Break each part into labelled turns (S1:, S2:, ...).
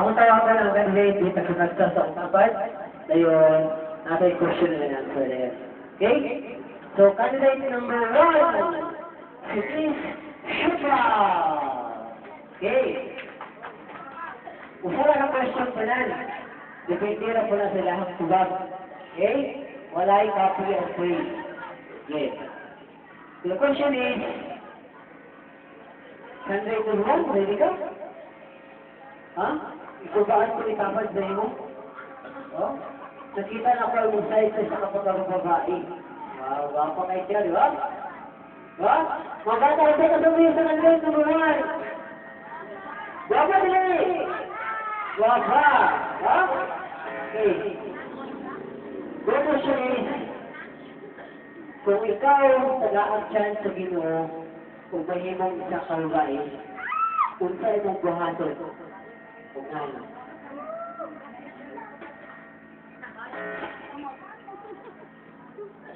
S1: Ako tawagan ang candidate dito sa nagsa sa usapan. Ayun, natin question and answer na yan. Okay? So, candidate number 1, si Miss Shubha. Okay. Usa lang ang question po nan. Dependira po na sila ang tubag. Okay? Walay copy and paste. Okay. The question is, candidate number 1, ready ka? Ha? Ikubaan ko itapad na mo? Oh? Nakita na ko yung size sa kapag babae. Wow, wapa kayo siya, di ba? Ha? Maganda kasi kasabihin sa candidate number 1. Wapa dili! Wapa! Ha? Okay. The question is, kung ikaw tagaan chance sa Ginoo, kung mahimong isa ka babae, kung sa'yo mong buhaton, kung ano.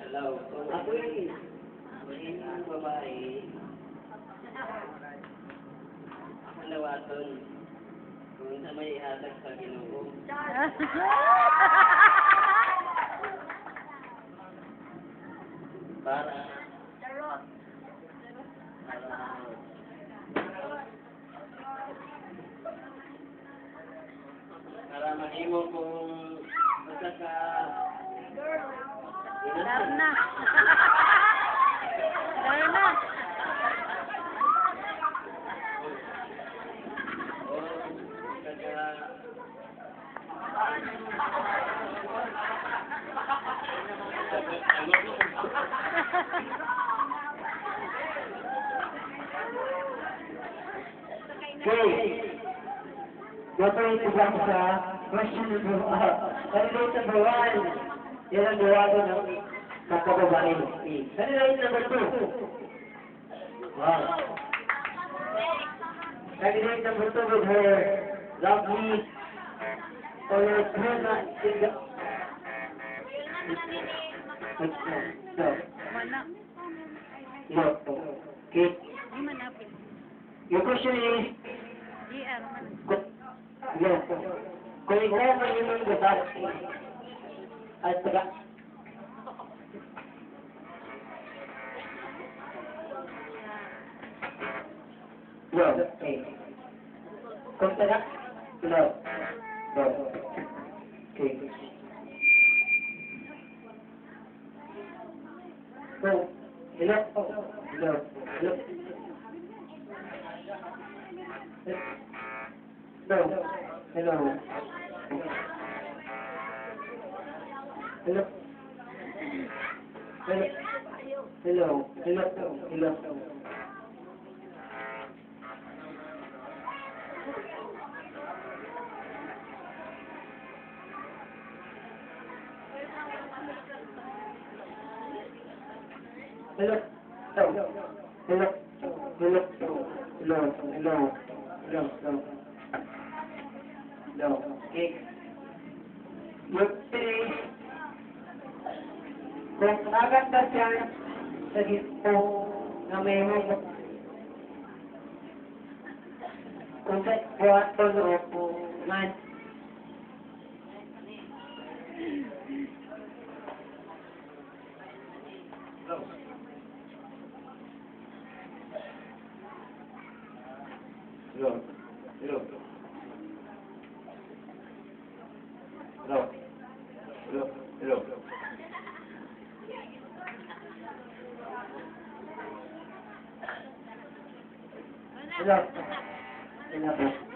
S1: Hello. Kung ako'y mahimong babae, halawaton, kung sa may ihatag sa Ginoo. Para mahimo kung magkaka...
S2: Laro na. Laro na.
S1: Okay. Going to back sa question number 1. Candidate number 1. Yan ang gawago ng kakababae. Candidate number 2. Wow. Candidate number 2 with her lovely colored henna.
S2: Wala.
S1: No. Okay.
S2: Di manapin.
S1: Your question is,
S2: GR man.
S1: yes, kung ikaw ang iyong babae at taga no, okay. Kung taga no, no, okay. So, hello, hello, hello. No. Hello. Hello. Hello. Hello. Hello. Hello. Hello. Hello. Hello. Hello. Hello. Hello. Hello. Hello. No. Okay. Kung agad na siya sa gito na may mga kung sa kwarto no man Hello. Hello. Hello. Hello. Hello. Hello. Hello.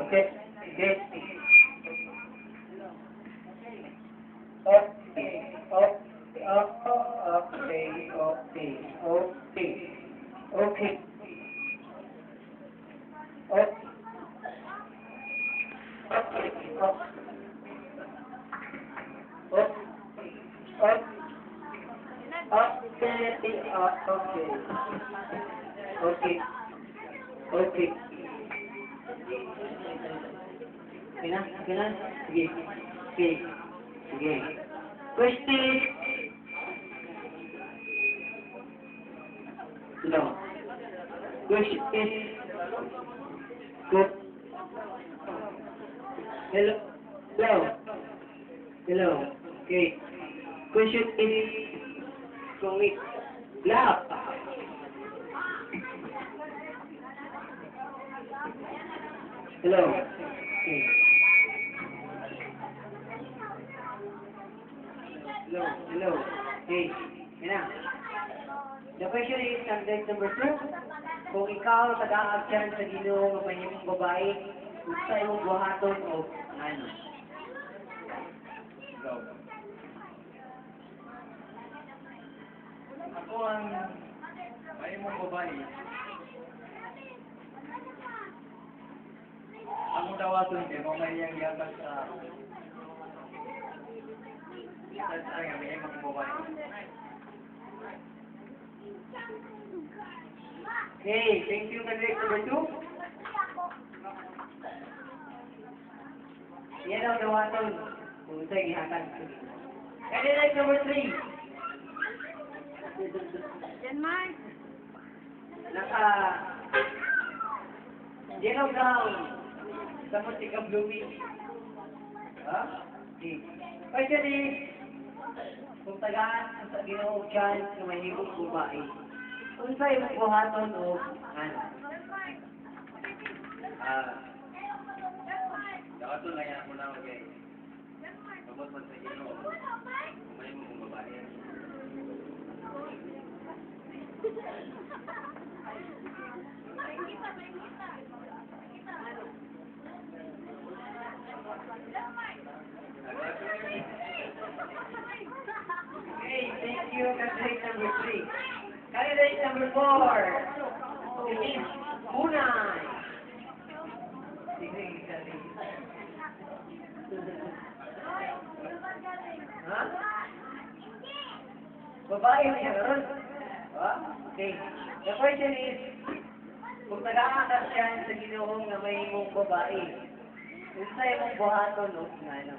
S1: Okay. Okay. Okay. Okay. Okay. Okay na? Okay na? Sige. Okay. Sige. Question. Hello. Question is. Good. Hello. Hello. Hello. Okay. Question is. Kung love. Hello. Okay. Hello. Hello. Okay. Yan na. The question is, subject number 2. Kung ikaw taga-agyan sa Ginoo ng mahimong babae, gusto imong buhaton o ano? Go.
S3: Ako ang mahimong babae. Ang dawaton din, mamayang yakas sa mahimong babae.
S1: Okay, thank you, subject number 2. Yan ang dawaton. Kung sa'yo gihakan. Candidate number 3.
S2: Yan, Mark.
S1: Naka yellow gown sa Motika Blooming. Ha? Okay. Question is, kung tagaan sa Ginoo dyan na mahimong babae, kung sa'yo mong buhaton o ano?
S3: Dawaton na yan muna magay. Pagod man sa Ginoo, mahimong babae.
S1: Okay, thank you. Candidate number 3. Candidate number 4. Sige, Munay. Sige, ha? Babae na yan, ron? Ha? Okay. The question is, kung taga-akas yan sa Ginoo na may mong babae, kung sa'yo mong buhaton o ano?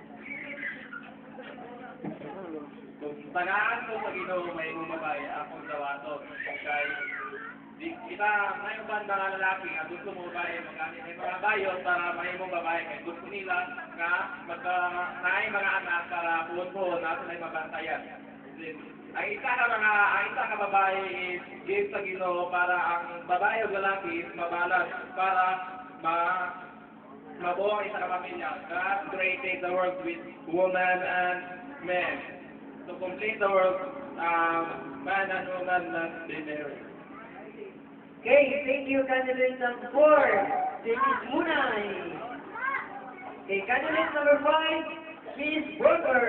S3: Kung tagaan ko sa Ginoo mahimong babae, akong dawaton. Kay kita ngayon ba mga lalaki nga gusto mo babae magkano may mga bayon para mahimong babae kay gusto nila nga naay mga anak para puon-puon nato na mabantayan. Ang isa ka babae is give sa Ginoo para ang babae o lalaki is mabalance para mabuo ang isa ka pamilya. God created the world with woman and men to complete the world. Man and woman must be married.
S1: Okay, thank you, candidate number 4. This is Munay. Okay, candidate number 5, Miss Burger.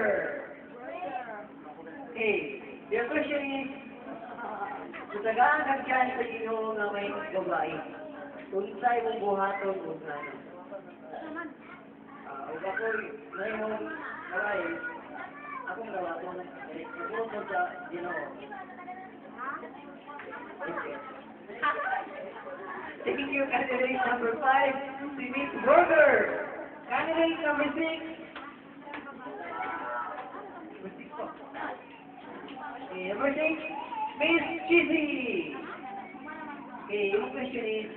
S1: Okay, your question is, kung tagaan ka dyan sa Ginoo na may babae, kung sa'yo mong buhaton o ano? Huwag ako, ngayon, babae, akong gawaton, nagbuhaton sa Ginoo. Okay. Thank you, candidate number 5, si Miss Burger. Candidate number 6. Okay, number 6, Miss Cheesy. Okay, yung question is,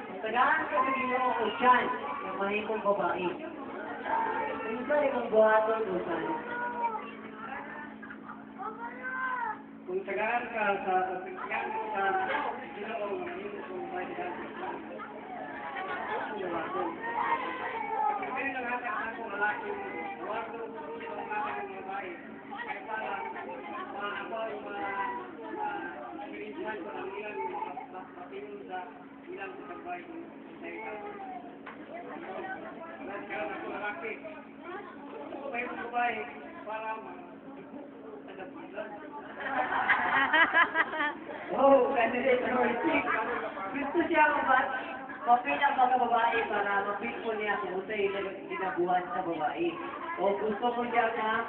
S1: kung tagaan ka sa Ginoo o chance ng mahimong babae, Kung sa imong buhaton o saan? Kung tagaan ka sa pagkakang sa Ginoong kung may buhaton. Kaya nangatag ako lalaki, buhaton ang mga babae. Kaya para ako ay ma-experience ko ng ilang matinong sa ilang babae sa ilang. Nagkaroon ako lalaki. Gusto ko yung babae para oh, candidate number 6. Gusto siya mapila mga babae para mapil po niya kung sa ginabuhan sa babae. O gusto mo siya na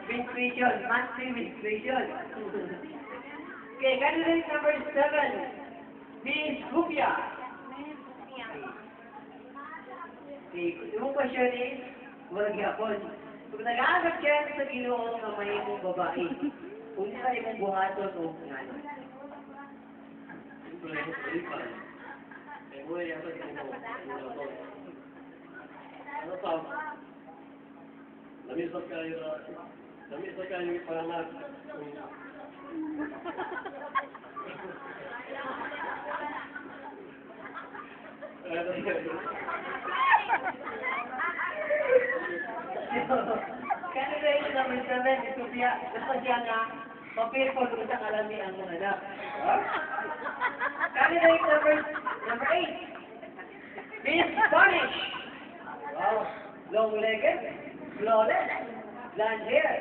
S1: menstruation, monthly menstruation. Okay, candidate number 7. Miss Rupia. Okay, yung question is, wag yapon. Kung nag-aagap siya sa Ginoo ng mahimong babae, kung sa imong buhaton o ngano.
S4: Ano pa? Lamisot kayo yung panganak.
S1: Candidate number 7, gusto siya nga mapil po kung sa kalami ang mga anak. Candidate number 8, Miss Spanish. Wow, long-legged, flawless, blonde hair.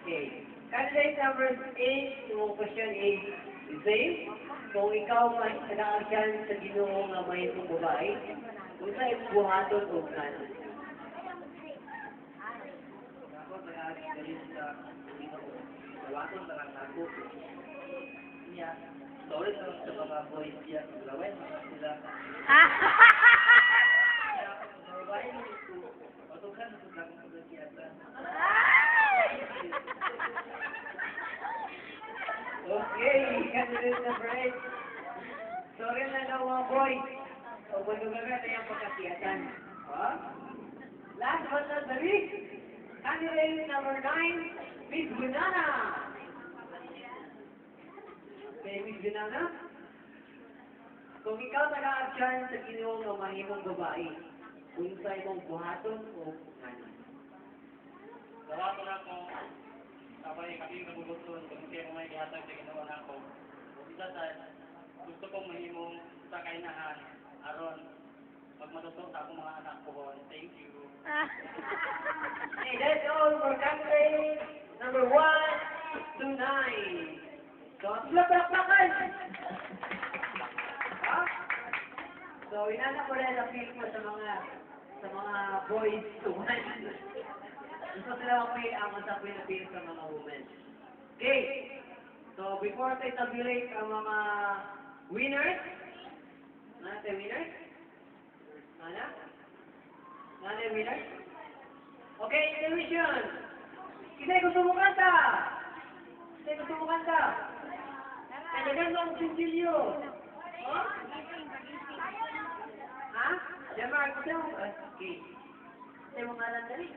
S1: Okay. Candidate number 8, yung question is the same. Kung ikaw may nag-aagyan sa Ginoo nga may babae, kung sa imong buhaton o ngano. Ako nag-aagyan sa Ginoo. Buhaton na lang ako. Niya, sorry sa mga boys niya. Lawin sila. Babae mo ito. Patukan sa dakong pagkakiyatan. Okay, candidate number 8. Sorry na daw mga boy. O balugagan na yung pagkakiyatan. Last but not the least, candidate number 9, Miss Banana. Okay, Miss Banana. Kung ikaw nag-a-adyan sa Ginoo ng mahimong babae, kung sa imong buhaton o ano?
S3: Dawaton ako, sabay kami nagugustuhan kung siya may ihatag sa ginawa na ako. Isa sa gusto kong mahimong sa kainahan, aron pag matuto sa akong mga anak ko. Thank you.
S1: Okay, that's all for candidate number 1 to 9. So, plak-plak-plakan! So, inana ko rin appeal ko sa mga boys to 1. Gusto sila appeal ang masapin appeal sa mga women. Okay. So, before tayo tabulate ang mga winners, natin winners? Natin winners? Okay, television! Kasi gusto mo kanta! Kaya ganun ang sinsilyo! Oh? Ha? Jamar, gusto mo? Okay. Gusto mo nga lang dali?